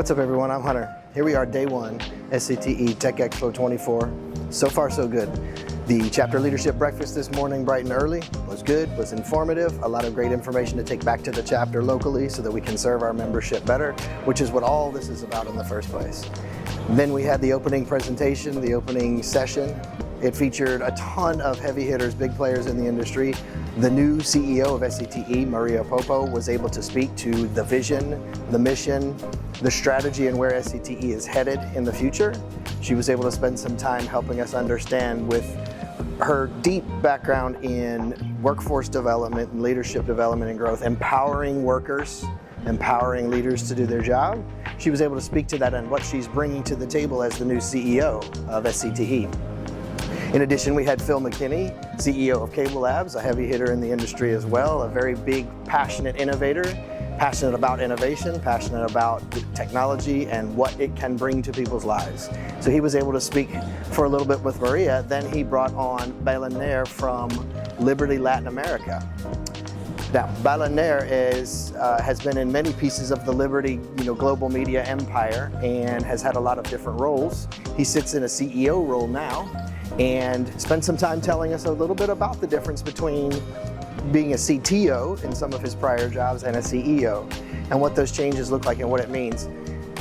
What's up everyone, I'm Hunter. Here we are, day one, SCTE TechExpo 24. So far so good. The chapter leadership breakfast this morning, bright and early, was good, was informative, a lot of great information to take back to the chapter locally so that we can serve our membership better, which is what all this is about in the first place. Then we had the opening presentation, the opening session. It featured a ton of heavy hitters, big players in the industry. The new CEO of SCTE, Maria Popo, was able to speak to the vision, the mission, the strategy, and where SCTE is headed in the future. She was able to spend some time helping us understand, with her deep background in workforce development and leadership development and growth, empowering workers, empowering leaders to do their job. She was able to speak to that and what she's bringing to the table as the new CEO of SCTE. In addition, we had Phil McKinney, CEO of Cable Labs, a heavy hitter in the industry as well, a very big, passionate innovator, passionate about innovation, passionate about technology and what it can bring to people's lives. So he was able to speak for a little bit with Maria. Then he brought on Balaner from Liberty Latin America. Now, Balaner has been in many pieces of the Liberty global media empire and has had a lot of different roles. He sits in a CEO role now and spent some time telling us a little bit about the difference between being a CTO in some of his prior jobs and a CEO, and what those changes look like and what it means.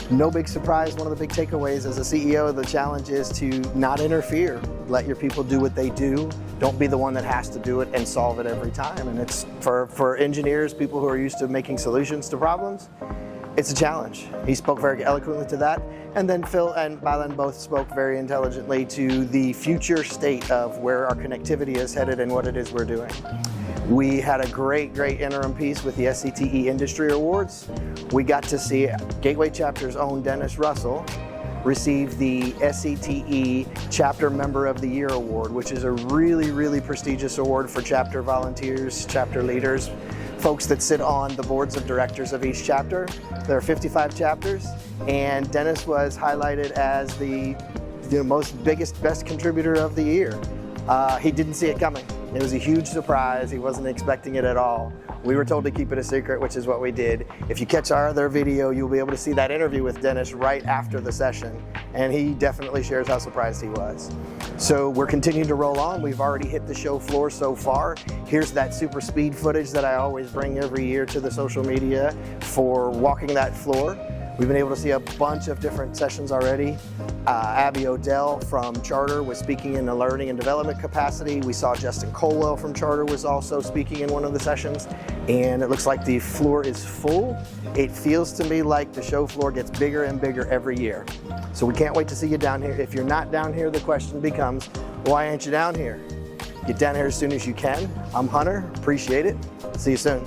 No big surprise, one of the big takeaways as a CEO, the challenge is to not interfere. Let your people do what they do. Don't be the one that has to do it and solve it every time. And it's for engineers, people who are used to making solutions to problems, it's a challenge. He spoke very eloquently to that. And then Phil and Balan both spoke very intelligently to the future state of where our connectivity is headed and what it is we're doing. We had a great interim piece with the SCTE Industry Awards. We got to see Gateway Chapter's own Dennis Russell receive the SCTE Chapter Member of the Year Award, which is a really prestigious award for chapter volunteers, chapter leaders, folks that sit on the boards of directors of each chapter. There are 55 chapters, and Dennis was highlighted as the best contributor of the year. He didn't see it coming. It was a huge surprise. He wasn't expecting it at all. We were told to keep it a secret, which is what we did. If you catch our other video, you'll be able to see that interview with Dennis right after the session, and he definitely shares how surprised he was. So we're continuing to roll on. We've already hit the show floor so far. Here's that super speed footage that I always bring every year to the social media for walking that floor. We've been able to see a bunch of different sessions already. Abby Odell from Charter was speaking in the learning and development capacity. We saw Justin Colwell from Charter was also speaking in one of the sessions. And it looks like the floor is full. It feels to me like the show floor gets bigger and bigger every year. So we can't wait to see you down here. If you're not down here, the question becomes, why aren't you down here? Get down here as soon as you can. I'm Hunter, appreciate it. See you soon.